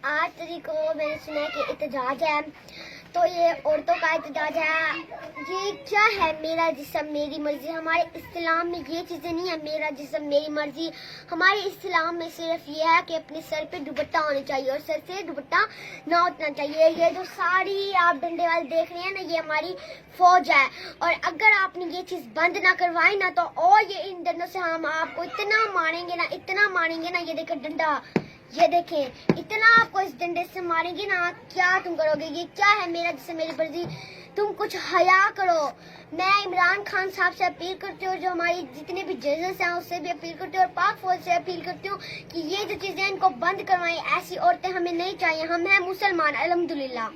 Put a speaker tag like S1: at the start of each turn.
S1: 8 तारीख को मैंने सुना है कि एहतजाज है, तो ये औरतों का एहतजाज है। ये क्या है, मेरा जिस्म मेरी मर्जी। हमारे इस्लाम में ये चीजें नहीं है, मेरा जिस्म मेरी मर्जी। हमारे इस्लाम में सिर्फ ये है कि अपने सर पे दुपट्टा होना चाहिए और सर से दुपट्टा ना उठना चाहिए। ये जो सारी आप डंडे वाले देख रहे हैं ना, ये हमारी फौज है। और अगर आपने ये चीज बंद ना करवाई ना, तो और ये इन डंडों से हम आपको इतना मारेंगे ना, इतना मारेंगे ना। ये देखें डंडा, ये देखें, इतना आपको इस डंडे से मारेंगे ना, क्या तुम करोगे? ये क्या है, मेरा जिस्म मेरी मर्जी। तुम कुछ हया करो। मैं इमरान खान साहब से अपील करती हूँ, जो हमारी जितने भी जजेस हैं उससे भी अपील करती हूँ, और पाक फौज से अपील करती हूँ कि ये जो चीजें इनको बंद करवाएं। ऐसी औरतें हमें नहीं चाहिए। हम हैं मुसलमान, अल्हम्दुलिल्लाह।